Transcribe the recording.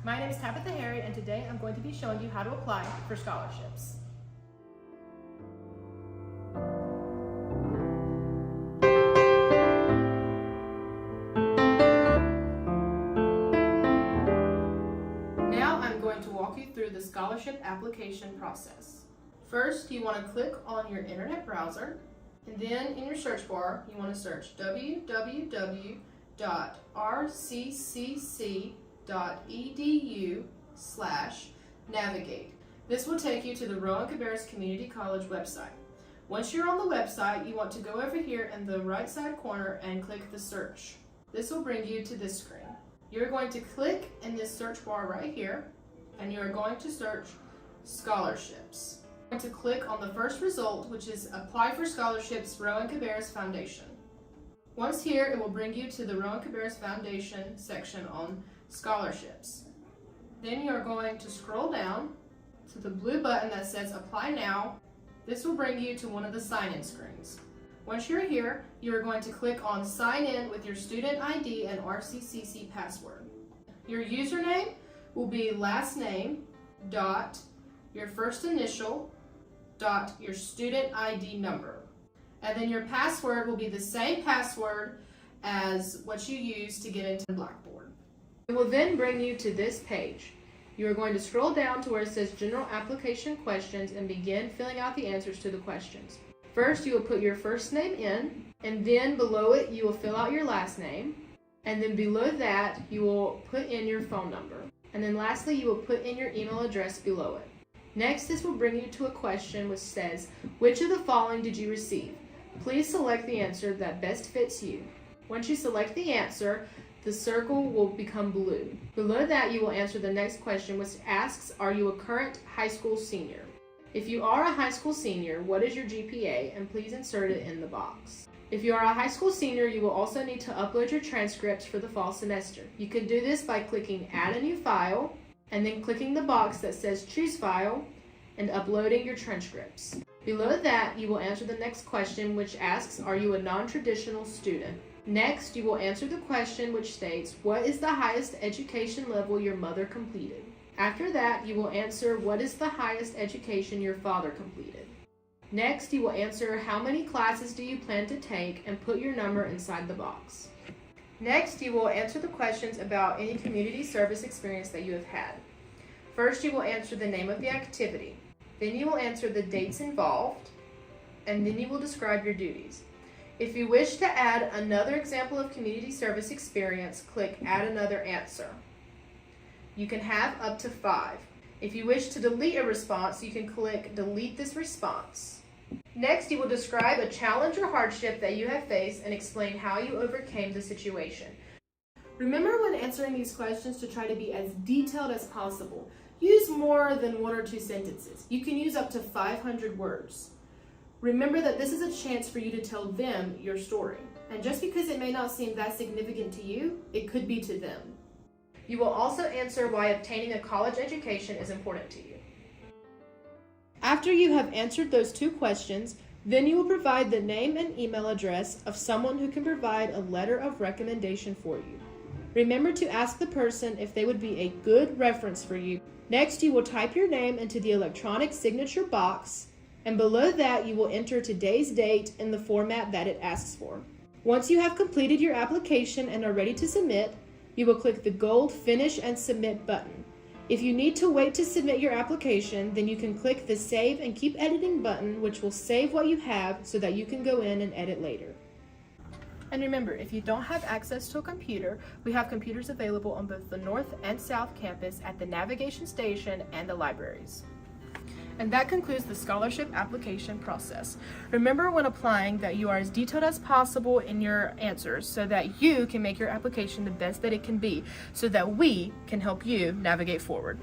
My name is Tabitha Harry, and today I'm going to be showing you how to apply for scholarships. Now I'm going to walk you through the scholarship application process. First, you want to click on your internet browser, and then in your search bar, you want to search www.rccc.edu/navigate. This will take you to the Rowan-Cabarrus Community College website. Once you're on the website, you want to go over here in the right side corner and click the search. This will bring you to this screen. You're going to click in this search bar right here, and you're going to search scholarships. You're going to click on the first result, which is Apply for Scholarships Rowan-Cabarrus Foundation. Once here, it will bring you to the Rowan-Cabarrus Foundation section on scholarships. Then you are going to scroll down to the blue button that says Apply Now. This will bring you to one of the sign-in screens. Once you're here, you are going to click on Sign In with your student ID and RCCC password. Your username will be last name dot your first initial dot your student ID number. And then your password will be the same password as what you use to get into Blackboard. It will then bring you to this page. You are going to scroll down to where it says General Application Questions and begin filling out the answers to the questions. First, you will put your first name in, and then below it, you will fill out your last name. And then below that, you will put in your phone number. And then lastly, you will put in your email address below it. Next, this will bring you to a question which says, which of the following did you receive? Please select the answer that best fits you. Once you select the answer, the circle will become blue. Below that, you will answer the next question, which asks, are you a current high school senior? If you are a high school senior, what is your GPA? And please insert it in the box. If you are a high school senior, you will also need to upload your transcripts for the fall semester. You can do this by clicking Add a New File, and then clicking the box that says Choose File, and uploading your transcripts. Below that, you will answer the next question, which asks, are you a non-traditional student? Next, you will answer the question which states, what is the highest education level your mother completed? After that, you will answer, what is the highest education your father completed? Next, you will answer, how many classes do you plan to take, and put your number inside the box. Next, you will answer the questions about any community service experience that you have had. First, you will answer the name of the activity. Then you will answer the dates involved, and then you will describe your duties. If you wish to add another example of community service experience, click Add Another Answer. You can have up to 5. If you wish to delete a response, you can click Delete this response. Next, you will describe a challenge or hardship that you have faced and explain how you overcame the situation. Remember when answering these questions to try to be as detailed as possible. Use more than 1 or 2 sentences. You can use up to 500 words. Remember that this is a chance for you to tell them your story. And just because it may not seem that significant to you, it could be to them. You will also answer why obtaining a college education is important to you. After you have answered those 2 questions, then you will provide the name and email address of someone who can provide a letter of recommendation for you. Remember to ask the person if they would be a good reference for you. Next, you will type your name into the electronic signature box, and below that you will enter today's date in the format that it asks for. Once you have completed your application and are ready to submit, you will click the gold Finish and Submit button. If you need to wait to submit your application, then you can click the Save and Keep Editing button, which will save what you have so that you can go in and edit later. And remember, if you don't have access to a computer, we have computers available on both the North and South campus at the navigation station and the libraries. And that concludes the scholarship application process. Remember when applying that you are as detailed as possible in your answers so that you can make your application the best that it can be, so that we can help you navigate forward.